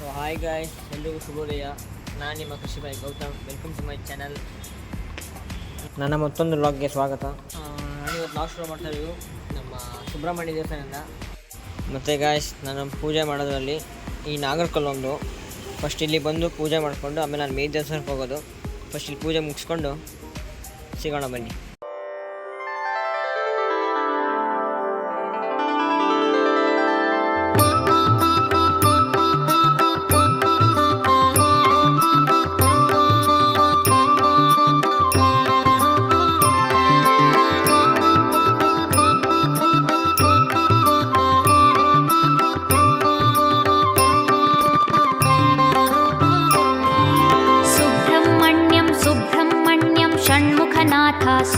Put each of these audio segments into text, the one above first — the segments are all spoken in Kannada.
ಸೊ ಹಾಯ್ ಗಾಯ್ಸ್, ಎಲ್ರಿಗೂ ಶುಭೋದಯ. ನಾನು ನಿಮ್ಮ ಕೃಷಿ boy Gautam. Welcome to my channel. ನನ್ನ ಮತ್ತೊಂದು ವ್ಲಾಗ್ಗೆ ಸ್ವಾಗತ. ನಾನಿವತ್ತು ವ್ಲಾಗ್ ಶುರು ಮಾಡ್ತಾ ಇದ್ದೀವಿ ನಮ್ಮ ಸುಬ್ರಹ್ಮಣ್ಯ ದೇವಸ್ಥಾನದಿಂದ. ಮತ್ತು ಗಾಯ್ಸ್, ನಾನು ಪೂಜೆ ಮಾಡೋದ್ರಲ್ಲಿ ಈ ನಾಗರಕಲ್ಲೊಂದು ಫಸ್ಟ್ ಇಲ್ಲಿ ಬಂದು ಪೂಜೆ ಮಾಡಿಕೊಂಡು ಆಮೇಲೆ ನಾನು ಮೇಯ್ದ ದೇವಸ್ಥಾನಕ್ಕೆ ಹೋಗೋದು. ಫಸ್ಟ್ ಇಲ್ಲಿ ಪೂಜೆ ಮುಗಿಸ್ಕೊಂಡು ಸಿಗೋಣ ಬನ್ನಿ.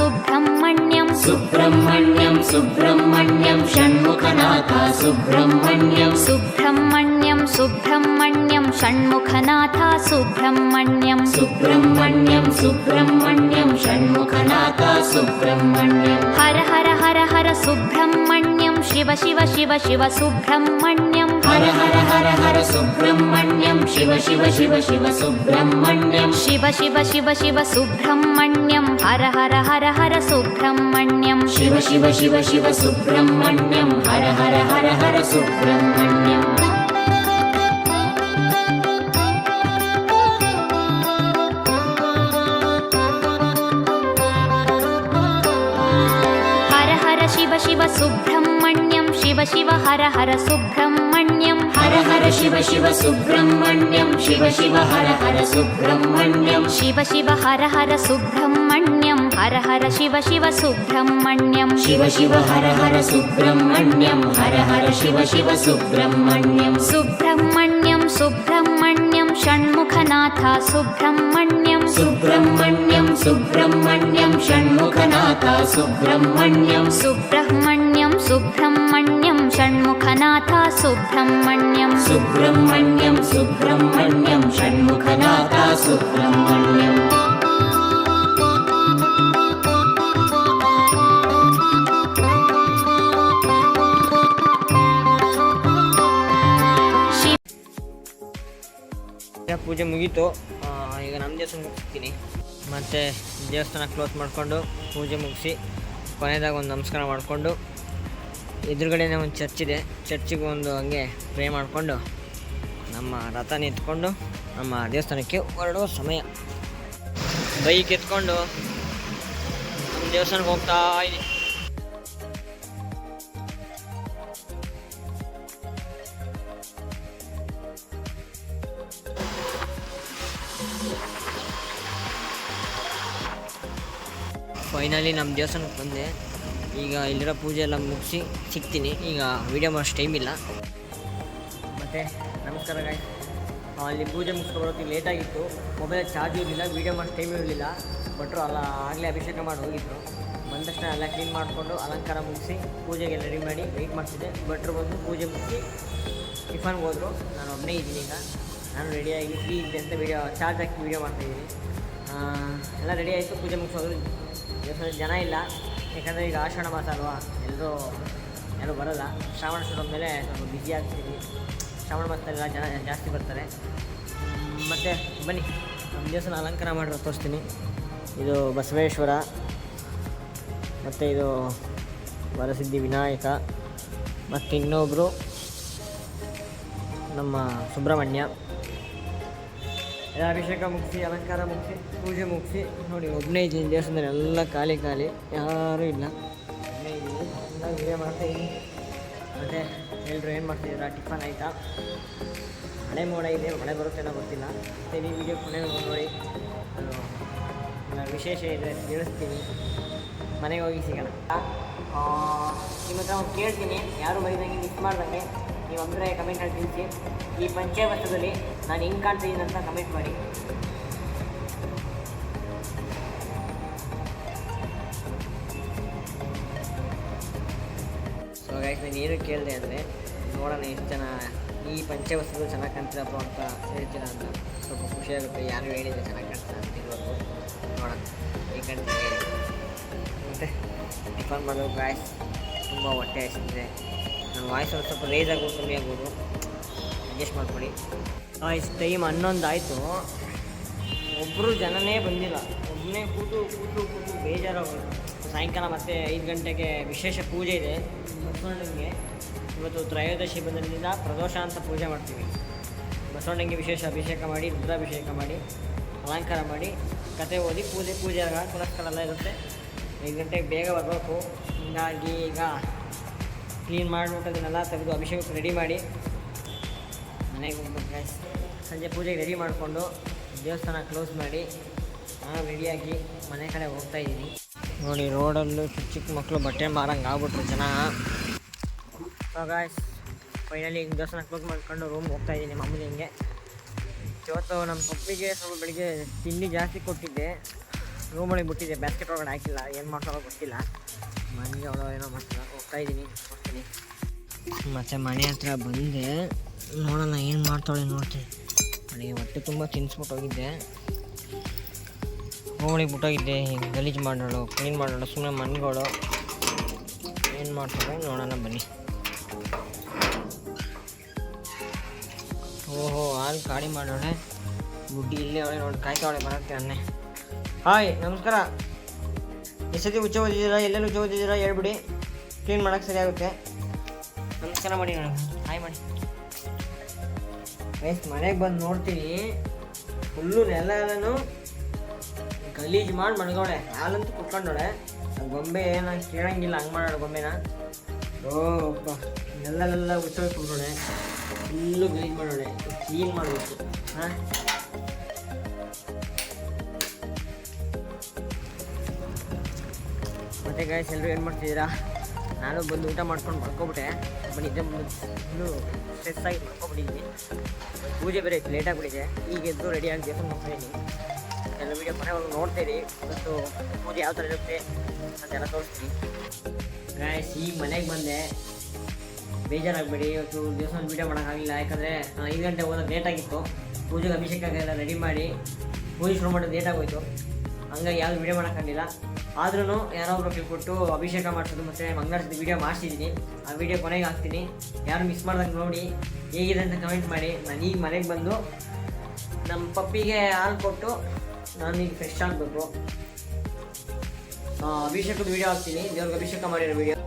सुब्रह्मण्यं सुब्रह्मण्यं सुब्रह्मण्यं षण्मुखनाथ सुब्रह्मण्यं सुब्रह्मण्यं सुब्रह्मण्यं षण्मुखनाथ सुब्रह्मण्यं सुब्रह्मण्यं सुब्रह्मण्यं षण्मुखनाथ सुब्रह्मण्यं हर हर हर हर सुब्रह्मण्यं शिव शिव शिव शिव सुब्रह्मण्यं हर हर हर हर सुब्रह्मण्यं शिव शिव शिव शिव सुब्रह्मण्यं शिव शिव शिव शिव सुब्रह्मण्यं हर हर हर हर सुब्रह्मण्यं शिव शिव शिव शिव सुब्रह्मण्यं हर हर हर हर सुब्रह्मण्यं हर हर शिव शिव सुब्रह्मण्यं शिव शिव हर हर सुब्रह्मण्यं हर हर शिव शिव सुब्रह्मण्यं शिव शिव हर हर सुब्रह्मण्यं शिव शिव हर हर सुब्रह्मण्यं हर हर शिव शिव सुब्रह्मण्यं शिव शिव हर हर सुब्रह्मण्यं हर हर शिव शिव सुब्रह्मण्यं सुब्रह्मण्यं सुब्रह्मण्यं षण्मुखनाथ सुब्रह्मण्यं सुब्रह्मण्यं सुब्रह्मण्यं षण्मुखनाथ सुब्रह्मण्यं सुब्रह्मण्यं सुब्रह्मण्यं षण्मुखनाथ सुब्रह्मण्यं सुब्रह्मण्यं सुब्रह्मण्यं षण्मुखनाथ सुब्रह्मण्यं ಪೂಜೆ ಮುಗೀತು. ಈಗ ನಮ್ಮ ದೇವಸ್ಥಾನ ಮುಗಿಸ್ತೀನಿ. ಮತ್ತು ದೇವಸ್ಥಾನ ಕ್ಲೋಸ್ ಮಾಡಿಕೊಂಡು ಪೂಜೆ ಮುಗಿಸಿ ಕೊನೆಯದಾಗ ಒಂದು ನಮಸ್ಕಾರ ಮಾಡಿಕೊಂಡು ಎದುರುಗಡೆನೇ ಒಂದು ಚರ್ಚ್ ಇದೆ. ಚರ್ಚಿಗೆ ಒಂದು ಹಂಗೆ ಪ್ರೇ ಮಾಡಿಕೊಂಡು ನಮ್ಮ ರಥನ ಎತ್ಕೊಂಡು ನಮ್ಮ ದೇವಸ್ಥಾನಕ್ಕೆ ಹೊರಡುವ ಸಮಯ. ಬೈಕ್ ಎತ್ಕೊಂಡು ನಮ್ಮ ದೇವಸ್ಥಾನಕ್ಕೆ ಹೋಗ್ತಾ ಇದ್ದೀನಿ. ಫೈನಲಿ ನಮ್ಮ ದೇವಸ್ಥಾನಕ್ಕೆ ಬಂದೆ. ಈಗ ಇಲ್ಲಿರೋ ಪೂಜೆ ಎಲ್ಲ ಮುಗಿಸಿ ಸಿಗ್ತೀನಿ. ಈಗ ವೀಡಿಯೋ ಮಾಡೋಷ್ಟು ಟೈಮ್ ಇಲ್ಲ. ಮತ್ತು ನಮಸ್ಕಾರ ಗಾಯ್ಸ್. ಅಲ್ಲಿ ಪೂಜೆ ಮುಗಿಸ್ಕೊಬರೋಕ್ಕೆ ಲೇಟಾಗಿತ್ತು. ಮೊಬೈಲ್ ಚಾರ್ಜ್ ಇರಲಿಲ್ಲ, ವೀಡಿಯೋ ಮಾಡೋಷ್ಟು ಟೈಮ್ ಇರಲಿಲ್ಲ. ಭಟ್ರು ಆಗಲೇ ಅಭಿಷೇಕ ಮಾಡಿ ಹೋಗಿದ್ರು. ಬಂದ ತಕ್ಷಣ ಎಲ್ಲ ಕ್ಲೀನ್ ಮಾಡಿಕೊಂಡು ಅಲಂಕಾರ ಮುಗಿಸಿ ಪೂಜೆಗೆ ರೆಡಿ ಮಾಡಿ ವೆಯ್ಟ್ ಮಾಡ್ತಿದ್ದೆ. ಭಟ್ರು ಬಂದು ಪೂಜೆ ಮುಗಿಸಿ ಟಿಫನ್ಗೆ ಹೋದರು. ನಾನು ಒಬ್ಬನೇ ಇದ್ದೀನಿ. ಈಗ ನಾನು ರೆಡಿಯಾಗಿ ಫ್ರೀ ಇದ್ದೆ ಅಂತ ಚಾರ್ಜ್ ಹಾಕಿ ವೀಡಿಯೋ ಮಾಡ್ತಾಯಿದ್ದೀನಿ. ಎಲ್ಲ ರೆಡಿ ಆಯಿತು. ಪೂಜೆ ಮುಗಿಸೋದು ಜನ ಇಲ್ಲ, ಯಾಕಂದರೆ ಈಗ ಆಷಾಢ ಮಾಸ ಅಲ್ವಾ, ಯಾರೂ ಬರೋಲ್ಲ. ಶ್ರಾವಣ ಶುರು ಮೇಲೆ ಸ್ವಲ್ಪ ಬ್ಯುಸಿ ಆಗ್ತೀವಿ. ಶ್ರಾವಣ ಮಾಸದಲ್ಲೆಲ್ಲ ಜನ ಜಾಸ್ತಿ ಬರ್ತಾರೆ. ಮತ್ತು ಬನ್ನಿ ನಮ್ಮ ದೇವಸ್ಥಾನ ಅಲಂಕಾರ ಮಾಡಿರೋ ತೋರಿಸ್ತೀನಿ. ಇದು ಬಸವೇಶ್ವರ, ಮತ್ತು ಇದು ವರಸಿದ್ಧಿ ವಿನಾಯಕ, ಮತ್ತು ಇನ್ನೊಬ್ಬರು ನಮ್ಮ ಸುಬ್ರಹ್ಮಣ್ಯ. ಎಲ್ಲ ಅಭಿಷೇಕ ಮುಗಿಸಿ ಅಲಂಕಾರ ಮುಗಿಸಿ ಪೂಜೆ ಮುಗಿಸಿ ನೋಡಿ ಒಬ್ಬನೇ ಇದ್ದೀನಿ ದೇವಸ್ಥಾನದಲ್ಲಿ. ಎಲ್ಲ ಖಾಲಿ ಯಾರೂ ಇಲ್ಲ. ಒಬ್ಬನೇ ಇದ್ದೀನಿ. ಎಲ್ಲ ವೀಡಿಯೋ ಮಾಡ್ತಾಯಿದ್ದೀನಿ. ಮತ್ತು ಎಲ್ಲರೂ ಏನು ಮಾಡ್ತಿದ್ದೀರಾ? ಟಿಫನ್ ಆಯಿತಾ? ಮಳೆ ಮೋಡ ಇದೆ, ಮಳೆ ಬರುತ್ತೇನೋ ಗೊತ್ತಿಲ್ಲ. ಮತ್ತು ಈ ವಿಡಿಯೋ ಕೊನೆಗೆ ನೋಡಿ. ವಿಶೇಷ ಇದೆ ತಿಳಿಸ್ತೀನಿ. ಮನೆಗೆ ಹೋಗಿ ಸಿಗೋಣ. ನಿಮ್ಮ ಹತ್ರ ಒಂದು ಕೇಳ್ತೀನಿ, ಯಾರು ಬರೀದಂಗೆ ಮಿಸ್ ಮಾಡ್ದಂಗೆ ನೀವು ಅಂದರೆ ಕಮೆಂಟಲ್ಲಿ ತಿಳಿಸಿ. ಈ ಪಂಚವರ್ಷದಲ್ಲಿ ನಾನು ಹೆಂಗೆ ಕಾಣ್ತಿದ್ದೀನಿ ಅಂತ ಕಮೆಂಟ್ ಮಾಡಿ. ಸೊ ಗೈಸ್, ನಾನು ಏನು ಕೇಳಿದೆ ಅಂದರೆ ನೋಡೋಣ ಎಷ್ಟು ಜನ ಈ ಪಂಚವರ್ಷದಲ್ಲಿ ಚೆನ್ನಾಗಿ ಕಾಣ್ತಿರಪ್ಪ ಅಂತ ಹೇಳ್ತೀರ ಅಂತ. ಸ್ವಲ್ಪ ಖುಷಿಯಾಗುತ್ತೆ. ಯಾರು ಹೇಳಿದರೆ ಚೆನ್ನಾಗಿ ಕಾಣ್ತಾ ಅಂತ ಇರಬೇಕು. ನೋಡೋಣ ಈ ಕಾಣ್ತೀನಿ ಹೇಳಿ. ಮತ್ತು ಟಿಫನ್ ಮಾಡೋದು ಗಾಯ್ಸ್ ತುಂಬ ಹೊಟ್ಟೆ ಹಸಿದ್ರೆ. ನನ್ನ ವಾಯ್ಸ್ ಸ್ವಲ್ಪ ರೇಜ್ ಆಗ್ಬೋದು, ಕಮ್ಮಿ ಆಗ್ಬೋದು. ಅಡ್ಜಸ್ಟ್ ಮಾಡ್ಕೊಳ್ಳಿ. ಟೈಮ್ 11 ಆಯಿತು, ಒಬ್ಬರು ಜನನೇ ಬಂದಿಲ್ಲ. ಒಬ್ಬನೇ ಕೂತು ಬೇಜಾರಾಗೋದು. ಸಾಯಂಕಾಲ ಮತ್ತೆ 5 ಗಂಟೆಗೆ ವಿಶೇಷ ಪೂಜೆ ಇದೆ ಬಸವಣ್ಣನಿಗೆ. ಇವತ್ತು ತ್ರಯೋದಶಿ ಬಂದಿದ್ದರಿಂದ ಪ್ರದೋಷ ಅಂತ ಪೂಜೆ ಮಾಡ್ತೀವಿ. ಬಸವಣ್ಣನಿಗೆ ವಿಶೇಷ ಅಭಿಷೇಕ ಮಾಡಿ, ರುದ್ರಾಭಿಷೇಕ ಮಾಡಿ, ಅಲಂಕಾರ ಮಾಡಿ, ಕತೆ ಓದಿ ಪೂಜೆ ಪುನಸ್ಕಾರ ಎಲ್ಲ ಇರುತ್ತೆ. 5 ಗಂಟೆಗೆ ಬೇಗ ಬರಬೇಕು. ಹೀಗಾಗಿ ಈಗ ಕ್ಲೀನ್ ಮಾಡಿಬಿಟ್ಟು ಅದನ್ನೆಲ್ಲ ತೆಗೆದು ಅಭಿಷೇಕಕ್ಕೆ ರೆಡಿ ಮಾಡಿ ಮನೆಗೆ ಹೋಗ್ಬೇಕು ಗೈಸ್. ಸಂಜೆ ಪೂಜೆಗೆ ರೆಡಿ ಮಾಡಿಕೊಂಡು ದೇವಸ್ಥಾನ ಕ್ಲೋಸ್ ಮಾಡಿ ನಾನು ರೆಡಿಯಾಗಿ ಮನೆ ಕಡೆ ಹೋಗ್ತಾಯಿದ್ದೀನಿ. ನೋಡಿ, ರೋಡಲ್ಲೂ ಚಿಕ್ಕ ಮಕ್ಕಳು ಬಟ್ಟೆ ಮಾರಂಗೆ ಆಗ್ಬಿಟ್ರು ಜನ. ಗಾಯ್ಸ್, ಫೈನಲಿ ಈಗ ದೇವಸ್ಥಾನ ಕ್ಲೋಸ್ ಮಾಡ್ಕೊಂಡು ರೂಮ್ಗೆ ಹೋಗ್ತಾಯಿದ್ದೀನಿ ಮಾಮೂಲಿ ಹಿಂಗೆ. ಇವತ್ತು ನಮ್ಮ ಪಪ್ಪಿಗೆ ಸ್ವಲ್ಪ ಬೆಳಿಗ್ಗೆ ತಿಂಡಿ ಜಾಸ್ತಿ ಕೊಟ್ಟಿದ್ದೆ, ರೂಮೊಳಗೆ ಬಿಟ್ಟಿದ್ದೆ, ಬ್ಯಾಸ್ಕೆಟ್ ಒಳಗಡೆ ಹಾಕಿಲ್ಲ. ಏನು ಮಾಡ್ತಾರೋ ಗೊತ್ತಿಲ್ಲ, ಮನೆಗೆ ಅವಳು ಏನೋ ಮಾಡ್ತಾರ. ಹೋಗ್ತಾಯಿದ್ದೀನಿ, ಹೋಗ್ತೀನಿ. ಮತ್ತು ಮನೆ ಹತ್ರ ಬಂದೆ, ನೋಡೋಣ ಏನು ಮಾಡ್ತಾಳೆ ನೋಡ್ತೀನಿ. ನನಗೆ ಹೊಟ್ಟೆ ತುಂಬ ತಿನ್ನಿಸ್ಬಿಟ್ಟು ಹೋಗಿದ್ದೆ, ರೂಮೊಳಗೆ ಬಿಟ್ಟೋಗಿದ್ದೆ. ಗಲೀಜು ಮಾಡೋಳು, ಕ್ಲೀನ್ ಮಾಡೋಳು, ಸುಮ್ಮನೆ ಮನೆಗಳು ಏನು ಮಾಡ್ತಾಳೆ ನೋಡೋಣ ಬನ್ನಿ. ಓಹೋ, ಹಾಲು ಕಾಡಿ ಮಾಡೋಳೆ, ಗುಡ್ಡಿ ಇಲ್ಲೇ ಅವಳೆ ನೋಡಿ, ಕಾಯ್ತಾವಳೆ ಬರೋಕ್ಕೆ ಅನ್ನೆ. ಹಾಯ್, ನಮಸ್ಕಾರ. ಎಷ್ಟೊತ್ತಿ ಹುಚ್ಚ ಓದಿದ್ದೀರಾ, ಎಲ್ಲೆಲ್ಲಿ ಹುಚ್ಚ ಓದಿದ್ದೀರಾ ಹೇಳ್ಬಿಡಿ, ಕ್ಲೀನ್ ಮಾಡೋಕ್ಕೆ ಸರಿ ಆಗುತ್ತೆ. ನಮಸ್ಕಾರ ಮಾಡಿ ಮೇಡಮ್, ಹಾಯ್ ಮಾಡಿ. ಎಷ್ಟು ಮನೆಗೆ ಬಂದು ನೋಡ್ತೀನಿ, ಫುಲ್ಲು ಎಲ್ಲನೂ ಗಲೀಜು ಮಾಡಿ ಮಣ್ಗೋಳೆ. ಹಾಲಂತೂ ಕುತ್ಕೊಂಡೋಳೆ. ಗೊಂಬೆ ಏನೋ ಕೇಳಂಗಿಲ್ಲ, ಹಂಗೆ ಮಾಡೋಣ ಗೊಂಬೆನ. ಓಪ್ಪ, ಎಲ್ಲೆಲ್ಲ ಹುಚ್ಚೋಗಿ ಕುಡ್ಕೊಂಡೆ, ಫುಲ್ಲು ಗಲೀಜು ಮಾಡೋಳೆ. ಕ್ಲೀನ್ ಮಾಡಬೇಕು. ಹಾಂ, ಮತ್ತೆ ಗಾಯ್ಸ್ ಎಲ್ಲರೂ ಏನು ಮಾಡ್ತಿದ್ದೀರಾ? ನಾನು ಬಂದು ಊಟ ಮಾಡ್ಕೊಂಡು ಮಲ್ಕೊಬಿಟ್ಟೆ. ನಿದ್ದೆ ಬಂದು ಫುಲ್ಲು ಸ್ಟ್ರೆಸ್ ಆಗಿ ಮಲ್ಕೊಬಿಟ್ಟಿದ್ದೀನಿ. ಪೂಜೆ ಬೇರೆ ಲೇಟ್ ಆಗಿಬಿಟ್ಟಿದೆ. ಈಗ ಎದ್ದು ರೆಡಿಯಾಗಿ ದೇವಸ್ಥಾನ ಹೋಗ್ತಾಯಿದ್ದೀನಿ. ಎಲ್ಲ ವೀಡಿಯೋ ಮನೆಯೊಳಗೆ ನೋಡ್ತೀರಿ. ಇವತ್ತು ಪೂಜೆ ಯಾವ ಥರ ಇರುತ್ತೆ ಅಂತೆಲ್ಲ ತೋರಿಸ್ತೀನಿ. ಗಾಯ್ಸ್, ಈಗ ಮನೆಗೆ ಬಂದೆ, ಬೇಜಾರಾಗಬೇಡಿ. ಇವತ್ತು ದೇವಸ್ಥಾನ ವೀಡಿಯೋ ಮಾಡೋಕ್ಕಾಗಲಿಲ್ಲ, ಯಾಕಂದರೆ 5 ಗಂಟೆ ಹೋದಾಗ ಲೇಟಾಗಿತ್ತು. ಪೂಜೆಗೆ ಅಭಿಷೇಕಕ್ಕೆಲ್ಲ ರೆಡಿ ಮಾಡಿ ಪೂಜೆ ಶುರು ಮಾಡೋದು ಲೇಟಾಗೋಯ್ತು. ಹಂಗಾಗಿ ಯಾವುದು ವೀಡಿಯೋ ಮಾಡೋಕ್ಕಾಗಲಿಲ್ಲ. ಆದ್ರೂ ಯಾರೋ ಒಬ್ರು ಕೇಳ್ಕೊಟ್ಟು ಅಭಿಷೇಕ ಮಾಡಿಸೋದು ಮತ್ತು ಮಂಗಳಾರತಿ ವೀಡಿಯೋ ಮಾಡಿಸಿದ್ದೀನಿ. ಆ ವೀಡಿಯೋ ಕೊನೆಗೆ ಹಾಕ್ತೀನಿ. ಯಾರು ಮಿಸ್ ಮಾಡ್ದಂಗೆ ನೋಡಿ ಹೇಗಿದೆ ಅಂತ ಕಮೆಂಟ್ ಮಾಡಿ. ನಾನು ಈಗ ಮನೆಗೆ ಬಂದು ನಮ್ಮ ಪಪ್ಪಿಗೆ ಹಾಲು ಕೊಟ್ಟು ನಾನು ಈಗ ಫ್ರೆಶ್ ಆಗಬೇಕು. ಅಭಿಷೇಕದ ವೀಡಿಯೋ ಹಾಕ್ತೀನಿ, ದೇವ್ರಿಗೆ ಅಭಿಷೇಕ ಮಾಡಿರೋ ವೀಡಿಯೋ.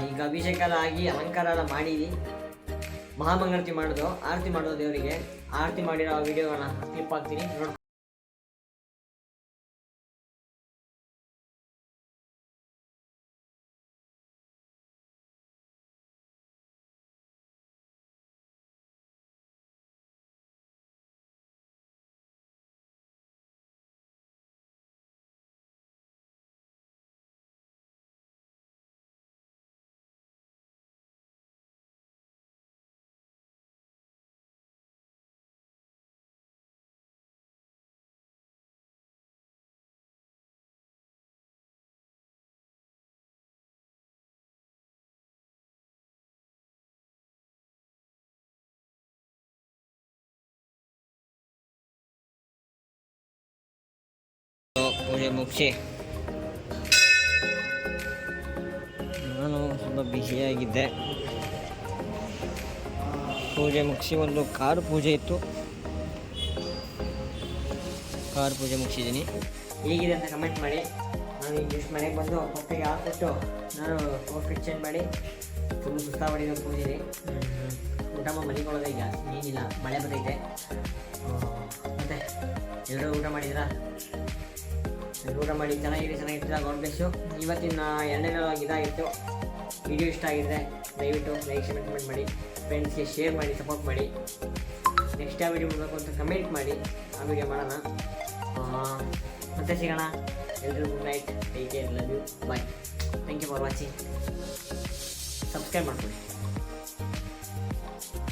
ಈಗ ಅಭಿಷೇಕ ಎಲ್ಲ ಆಗಿ ಅಲಂಕಾರ ಎಲ್ಲ ಮಾಡಿದ್ದೀನಿ. ಮಹಾಮಂಗಳಾರತಿ ಮಾಡೋದು, ಆರತಿ ಮಾಡೋದು, ದೇವರಿಗೆ ಆರತಿ ಮಾಡಿರೋ ವೀಡಿಯೋಗಳನ್ನ ಕ್ಲಿಪ್ ಹಾಕ್ತೀನಿ ನೋಡಿ. ಪೂಜೆ ಮುಗಿಸಿ ನಾನು ಸ್ವಲ್ಪ ಬ್ಯುಸಿಯಾಗಿದ್ದೆ. ಪೂಜೆ ಮುಗಿಸಿ ಒಂದು ಕಾರು ಪೂಜೆ ಇತ್ತು, ಕಾರು ಪೂಜೆ ಮುಗಿಸಿದ್ದೀನಿ. ಹೇಗಿದೆ ಅಂತ ಕಮೆಂಟ್ ಮಾಡಿ. ನಾನು ಈಗ ಎಷ್ಟು ಮನೆಗೆ ಬಂದು ಪಪ್ಪೆಗೆ ಹಾಕ್ಬಿಟ್ಟು ನಾನು ಔಟ್ಫಿಟ್ ಚೇಂಜ್ ಮಾಡಿ ಫುಲ್ಲು ಸುಸ್ತಾಗಬಿಟ್ಟಿದ್ದೆ ಪೂಜೆಲಿ. ಊಟ ಮಲಿಕೊಳ್ಳೋದೇ, ಈಗ ಏನಿಲ್ಲ, ಮಳೆ ಬರ್ತೈತೆ. ಮತ್ತು ಎಲ್ಲರೂ ಊಟ ಮಾಡಿದ್ರಾ? ಊಟ ಮಾಡಿ ಚೆನ್ನಾಗಿರ್ತೀರ. God bless you. ಇವತ್ತಿನ 2ನೇ ಇದಾಗಿತ್ತು. ವಿಡಿಯೋ ಇಷ್ಟ ಆಗಿದ್ದರೆ ದಯವಿಟ್ಟು ಲೈಕ್, ಶೇರ್, ಕಮೆಂಟ್ ಮಾಡಿ. ಫ್ರೆಂಡ್ಸ್ಗೆ ಶೇರ್ ಮಾಡಿ, ಸಪೋರ್ಟ್ ಮಾಡಿ. ನೆಕ್ಸ್ಟ್ ಯಾವ ವಿಡಿಯೋ ಮಾಡಬೇಕು ಅಂತ ಕಮೆಂಟ್ ಮಾಡಿ, ಆ ವಿಡಿಯೋ ಮಾಡೋಣ. ಮತ್ತೆ ಸಿಗೋಣ. ಎಲ್ಲರೂ good night, take care, love you, bye. Thank you for watching. Subscribe ಮಾಡ್ಕೊಳ್ಳಿ.